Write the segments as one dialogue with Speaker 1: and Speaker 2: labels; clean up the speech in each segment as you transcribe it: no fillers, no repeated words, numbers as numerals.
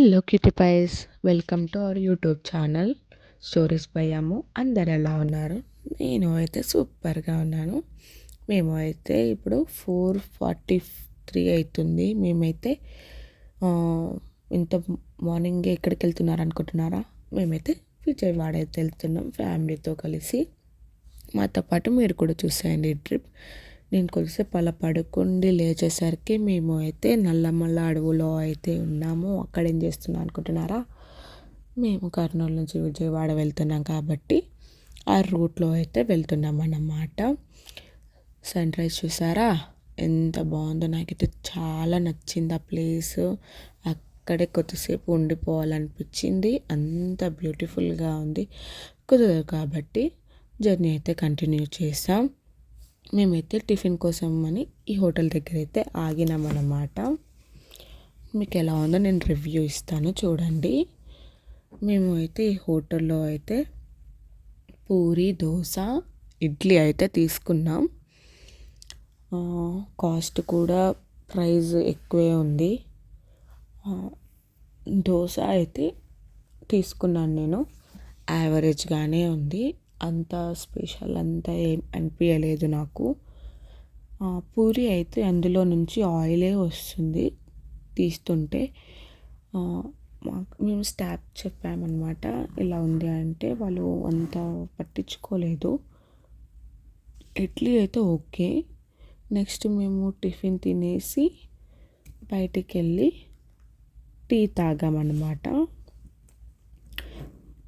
Speaker 1: Hello cutie pies, welcome to our YouTube channel stories by Ammu. అందరు ఎలా ఉన్నారు? నేను అయితే సూపర్గా ఉన్నాను. మేము అయితే ఇప్పుడు 4:43 అవుతుంది. మేమైతే ఇంత మార్నింగ్ ఎక్కడికి వెళ్తున్నారు అనుకుంటున్నారా? మేమైతే విజయవాడ అయితే వెళ్తున్నాం ఫ్యామిలీతో కలిసి. మాతో పాటు మీరు కూడా చూసేయండి ఈ ట్రిప్. నేను కొద్దిసేపు అలా పడుకుండి లేచేసరికి మేము అయితే నల్లమల్ల అడవులో అయితే ఉన్నాము. అక్కడ ఏం చేస్తున్నాం అనుకుంటున్నారా? మేము కర్నూలు నుంచి విజయవాడ వెళ్తున్నాం కాబట్టి ఆ రూట్లో అయితే వెళ్తున్నాం అన్నమాట. సన్ రైజ్ చూసారా ఎంత బాగుందో! నాకైతే చాలా నచ్చింది ఆ ప్లేస్. అక్కడే కొద్దిసేపు ఉండిపోవాలనిపించింది. అంత బ్యూటిఫుల్గా ఉంది. కుదరదు కాబట్టి జర్నీ అయితే కంటిన్యూ చేసాం. మేమైతే టిఫిన్ కోసం అని ఈ హోటల్ దగ్గర అయితే ఆగినామన్నమాట. మీకు ఎలా ఉందో నేను రివ్యూ ఇస్తాను చూడండి. మేము అయితే ఈ హోటల్లో అయితే పూరి, దోశ, ఇడ్లీ అయితే తీసుకున్నాం. కాస్ట్ కూడా ప్రైస్ ఎక్కువే ఉంది. దోశ అయితే తీసుకున్నాను నేను, యావరేజ్గానే ఉంది. అంత స్పెషల్ అంతా ఏం అనిపించలేదు నాకు. పూరి అయితే అందులో నుంచి ఆయిలే వస్తుంది తీస్తుంటే. మేము స్టాఫ్ చెప్పామన్నమాట ఇలా ఉంది అంటే వాళ్ళు అంత పట్టించుకోలేదు. ఇడ్లీ అయితే ఓకే. నెక్స్ట్ మేము టిఫిన్ తినేసి బయటికి వెళ్ళి టీ తాగామన్నమాట.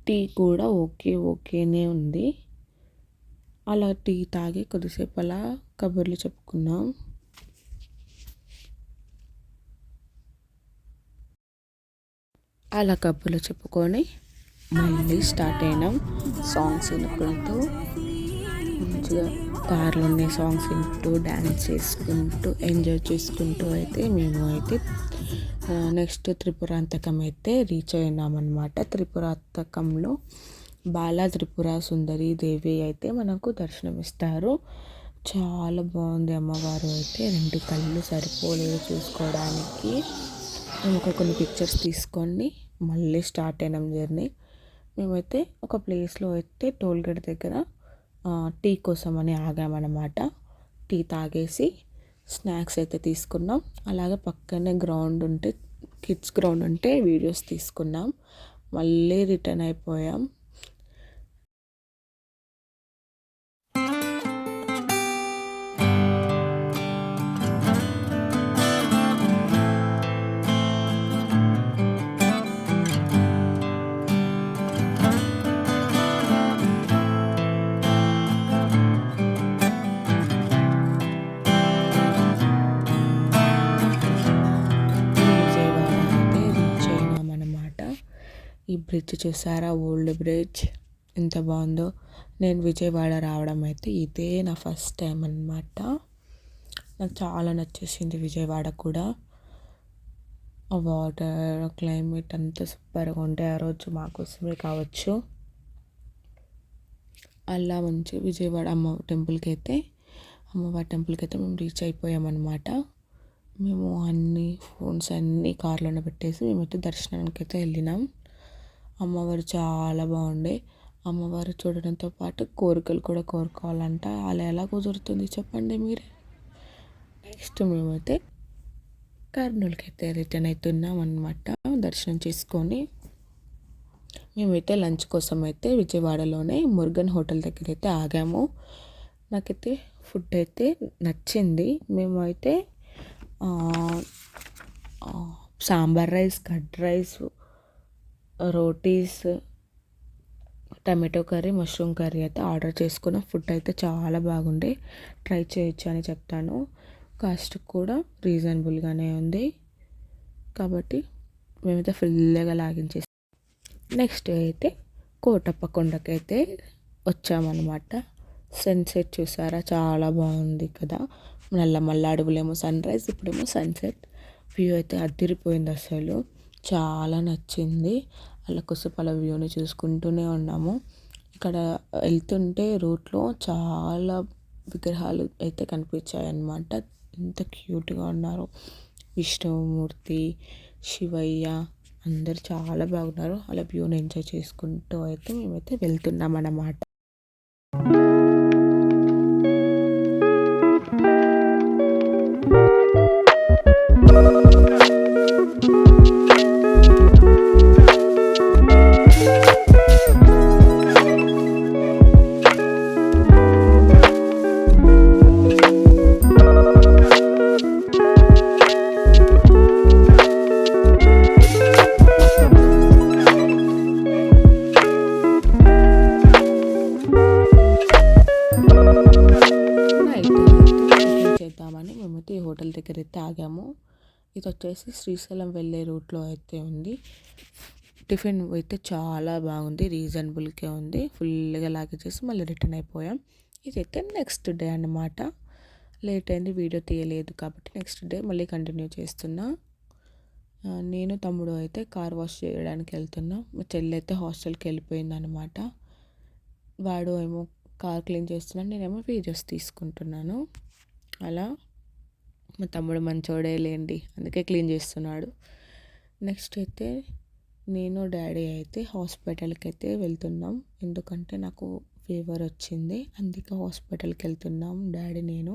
Speaker 1: టీ కూడా ఓకేనే ఉంది. అలా టీ తాగి కొద్దిసేపు అలా కబుర్లు చెప్పుకున్నాం. అలా కబుర్లు చెప్పుకొని మళ్ళీ స్టార్ట్ అయినాం. సాంగ్స్ వినుకుంటూ మంచిగా కార్లోనే సాంగ్స్ వింటూ డ్యాన్స్ చేసుకుంటూ ఎంజాయ్ చేసుకుంటూ అయితే మేము అయితే నెక్స్ట్ త్రిపురాంతకం అయితే రీచ్ అయినామన్నమాట. త్రిపురాంతకంలో బాలా త్రిపుర సుందరి దేవి అయితే మనకు దర్శనమిస్తారు. చాలా బాగుంది అమ్మవారు అయితే. 2 కళ్ళు సరిపోలేదు చూసుకోవడానికి. మేము కొన్ని పిక్చర్స్ తీసుకొని మళ్ళీ స్టార్ట్ అయినాం జర్నీ. మేమైతే ఒక ప్లేస్లో అయితే టోల్గేట్ దగ్గర టీ కోసం అని ఆగామన్నమాట. టీ తాగేసి స్నాక్స్ అయితే తీసుకున్నాం. అలాగే పక్కనే గ్రౌండ్ ఉంటే కిడ్స్ గ్రౌండ్ ఉంటే వీడియోస్ తీసుకున్నాం. మళ్ళీ రిటర్న్ అయిపోయాం. ఈ బ్రిడ్జ్ చూసారా, ఓల్డ్ బ్రిడ్జ్ ఎంత బాగుందో. నేను విజయవాడ రావడం అయితే ఇదే నా ఫస్ట్ టైం అన్నమాట. నాకు చాలా నచ్చేసింది విజయవాడ కూడా. ఆ వాటర్, క్లైమేట్ అంతా సూపర్గా ఉంటే ఆ రోజు మాకోసమే కావచ్చు. అలా మంచి విజయవాడ అమ్మవారి టెంపుల్కి అయితే మేము రీచ్ అయిపోయామన్నమాట. మేము అన్ని ఫోన్స్ అన్నీ కార్లోనే పెట్టేసి మేమైతే దర్శనానికి అయితే వెళ్ళినాం. అమ్మవారు చాలా బాగుండే. అమ్మవారు చూడడంతో పాటు కోరికలు కూడా కోరుకోవాలంట. అలా ఎలా కుదురుతుంది చెప్పండి మీరే. నెక్స్ట్ మేమైతే కర్నూలుకి అయితే రిటర్న్ అవుతున్నాం అన్నమాట. దర్శనం చేసుకొని మేమైతే లంచ్ కోసం అయితే విజయవాడలోనే మురుగన్ హోటల్ దగ్గర అయితే ఆగాము. నాకైతే ఫుడ్ అయితే నచ్చింది. మేము అయితే sambar rice, curd rice, rotis, tomato curry, mushroom curry అయితే ఆర్డర్ చేసుకున్న. ఫుడ్ అయితే చాలా బాగుండే, ట్రై చేయొచ్చు అని చెప్తాను. కాస్ట్ కూడా రీజనబుల్గానే ఉంది కాబట్టి మేమైతే ఫుల్గా లాగించేసి నెక్స్ట్ అయితే కోటప్ప కొండకైతే వచ్చామన్నమాట. సన్సెట్ చూసారా, చాలా బాగుంది కదా. నల్లమల్ల అడవులేమో సన్ రైజ్, ఇప్పుడేమో సన్సెట్. వ్యూ అయితే అదిరిపోయింది అసలు. చాలా నచ్చింది. అలా కొద్దిసేపు అలా వ్యూని చూసుకుంటూనే ఉన్నాము. ఇక్కడ వెళ్తుంటే రూట్లో చాలా విగ్రహాలు అయితే కనిపించాయి అన్నమాట. ఎంత క్యూట్గా ఉన్నారు. విష్ణుమూర్తి, శివయ్య, అందరు చాలా బాగున్నారు. అలా వ్యూని ఎంజాయ్ చేసుకుంటూ అయితే మేమైతే వెళ్తున్నాం అన్నమాట. చేద్దామని మేమైతే ఈ హోటల్ దగ్గర అయితే ఆగాము. ఇది వచ్చేసి శ్రీశైలం వెళ్ళే రూట్లో అయితే ఉంది. టిఫిన్ అయితే చాలా బాగుంది, రీజనబుల్గా ఉంది. ఫుల్గా లాగేసేసి మళ్ళీ రిటర్న్ అయిపోయాం. ఇదైతే నెక్స్ట్ డే అన్నమాట. లేట్ అయింది, వీడియో తీయలేదు కాబట్టి నెక్స్ట్ డే మళ్ళీ కంటిన్యూ చేస్తున్నా. నేను తమ్ముడు అయితే కార్ వాష్ చేయడానికి వెళ్తున్నాం. మా చెల్లి అయితే హాస్టల్కి వెళ్ళిపోయింది అనమాట. వాడు ఏమో కార్ క్లీన్ చేస్తున్నాను, నేనేమో వీడియోస్ తీసుకుంటున్నాను. అలా మా తమ్ముడు మంచోడే లేండి, అందుకే క్లీన్ చేస్తున్నాడు. నెక్స్ట్ అయితే నేను డాడీ అయితే హాస్పిటల్కి అయితే వెళ్తున్నాం. ఎందుకంటే నాకు ఫీవర్ వచ్చింది, అందుకే హాస్పిటల్కి వెళ్తున్నాం డాడీ నేను.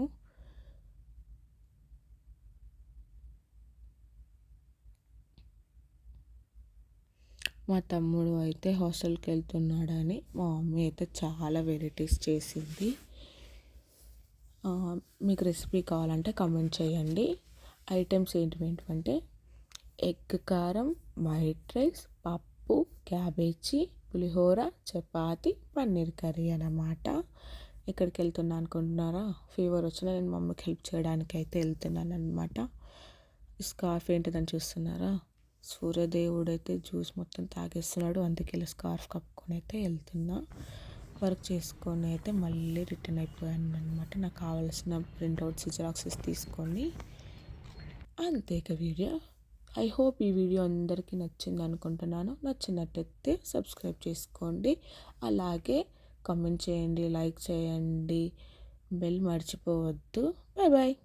Speaker 1: మా తమ్ముడు అయితే హాస్టల్కి వెళ్తున్నాడని మా మమ్మీ అయితే చాలా వెరైటీస్ చేసింది. మీకు రెసిపీ కావాలంటే కామెంట్ చేయండి. ఐటమ్స్ ఏంటంటే ఎగ్ కారం, వైట్ రైస్, పప్పు, క్యాబేజీ, పులిహోర, చపాతి, పన్నీర్ కర్రీ అన్నమాట. ఎక్కడికి వెళ్తున్నా అనుకుంటున్నారా? ఫీవర్ వచ్చినా నేను మమ్మీకి హెల్ప్ చేయడానికి అయితే వెళ్తున్నాను అనమాట. స్కార్ఫ్ ఏంటిదని చూస్తున్నారా? సూర్యదేవుడు అయితే జ్యూస్ మొత్తం తాగేస్తున్నాడు, అందుకే ఇలా స్కార్ఫ్ కప్పుకొని అయితే వెళ్తున్నా. వర్క్ చేసుకొని అయితే మళ్ళీ రిటర్న్ అయిపోయాను అనమాట. నాకు కావాల్సిన ప్రింట్అవుట్స్, జిరాక్సెస్ తీసుకొని అంతే ఇక వీడియో. ఐ హోప్ ఈ వీడియో అందరికీ నచ్చింది అనుకుంటున్నాను. నచ్చినట్టయితే సబ్స్క్రైబ్ చేసుకోండి, అలాగే కామెంట్ చేయండి, లైక్ చేయండి, బెల్ మర్చిపోవద్దు. Bye bye.